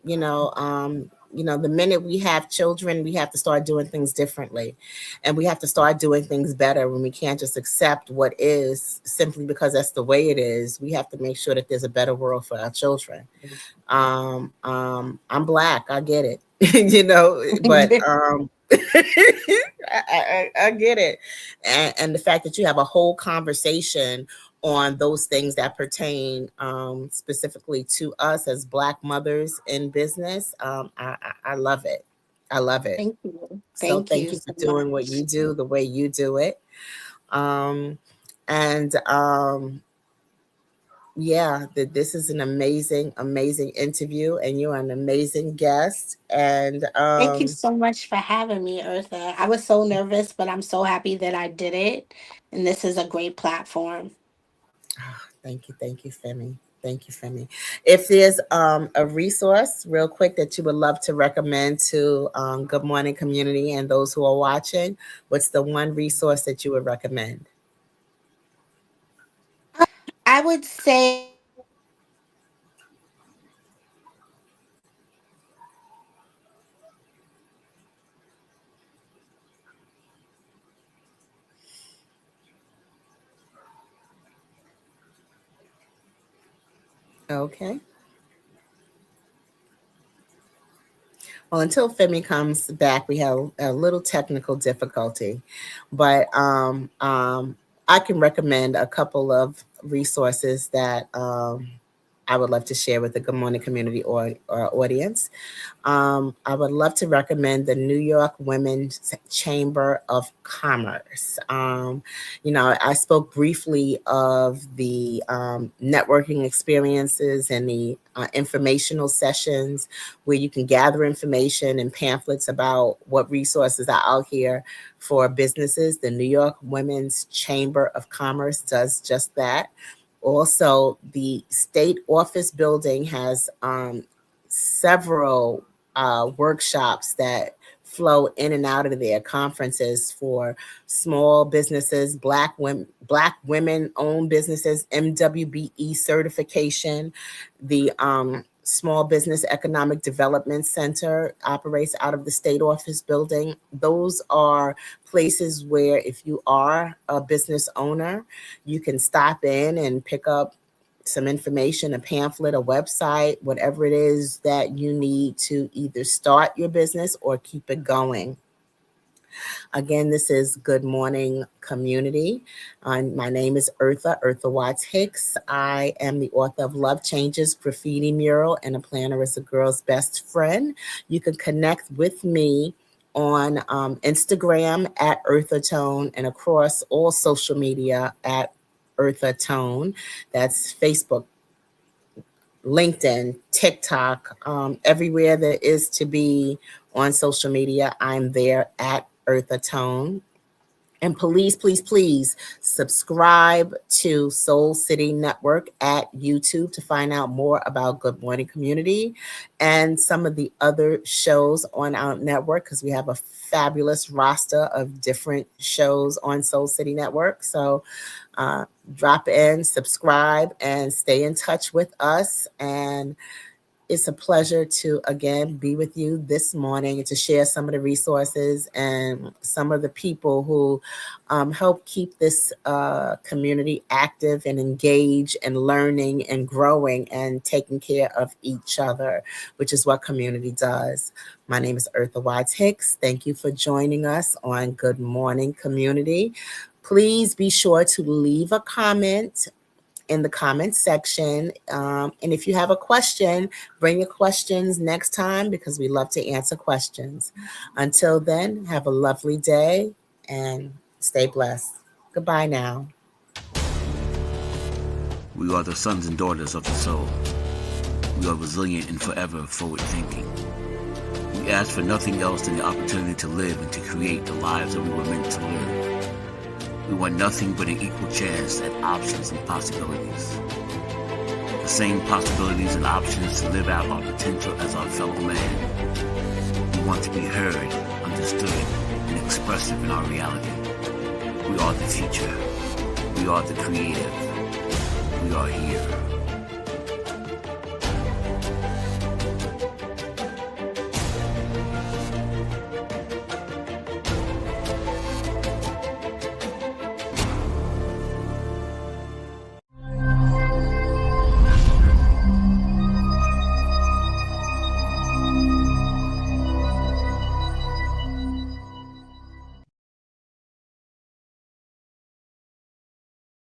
minute we have children, we have to start doing things differently. And we have to start doing things better when we can't just accept what is simply because that's the way it is. We have to make sure that there's a better world for our children. I'm Black, I get it. But I get it. And the fact that you have a whole conversation on those things that pertain specifically to us as Black mothers in business, I love it. I love it. Thank you. So Thank thank you you for so doing what much. you do the way you do it. Um, and yeah, this is an amazing, amazing interview, and you're an amazing guest. And Thank you so much for having me, Eartha. I was so nervous, but I'm so happy that I did it. And this is a great platform. thank you, Femi. Thank you, Femi. If there's a resource, real quick, that you would love to recommend to Good Morning Community and those who are watching, what's the one resource that you would recommend? I would say Okay. Well, until Femi comes back, we have a little technical difficulty, but I can recommend a couple of resources that I would love to share with the Good Morning Community or audience. I would love to recommend the New York Women's Chamber of Commerce. I spoke briefly of the networking experiences and the informational sessions where you can gather information and pamphlets about what resources are out here for businesses. The New York Women's Chamber of Commerce does just that. Also, the state office building has several workshops that flow in and out of their conferences for small businesses, Black women owned businesses, MWBE certification. The Small Business Economic Development Center operates out of the state office building. Those are places where if you are a business owner, you can stop in and pick up some information, a pamphlet, a website, whatever it is that you need to either start your business or keep it going. Again, this is Good Morning Community. My name is Eartha Watts Hicks. I am the author of Love Changes, Graffiti Mural, and A Planner is a Girl's Best Friend. You can connect with me on Instagram at Eartha Tone and across all social media at Eartha Tone. That's Facebook, LinkedIn, TikTok, everywhere there is to be on social media, I'm there at Eartha Tone. And please, please, please subscribe to Soul City Network at YouTube to find out more about Good Morning Community and some of the other shows on our network, because we have a fabulous roster of different shows on Soul City Network. So drop in, subscribe, and stay in touch with us. And it's a pleasure to, again, be with you this morning and to share some of the resources and some of the people who help keep this community active and engaged and learning and growing and taking care of each other, which is what community does. My name is Eartha Watts Hicks. Thank you for joining us on Good Morning Community. Please be sure to leave a comment in the comment section. And if you have a question, bring your questions next time because we love to answer questions. Until then, have a lovely day and stay blessed. Goodbye now. We are the sons and daughters of the soul. We are resilient and forever forward thinking. We ask for nothing else than the opportunity to live and to create the lives that we were meant to live. We want nothing but an equal chance at options and possibilities. The same possibilities and options to live out our potential as our fellow man. We want to be heard, understood, and expressive in our reality. We are the future. We are the creative. We are here.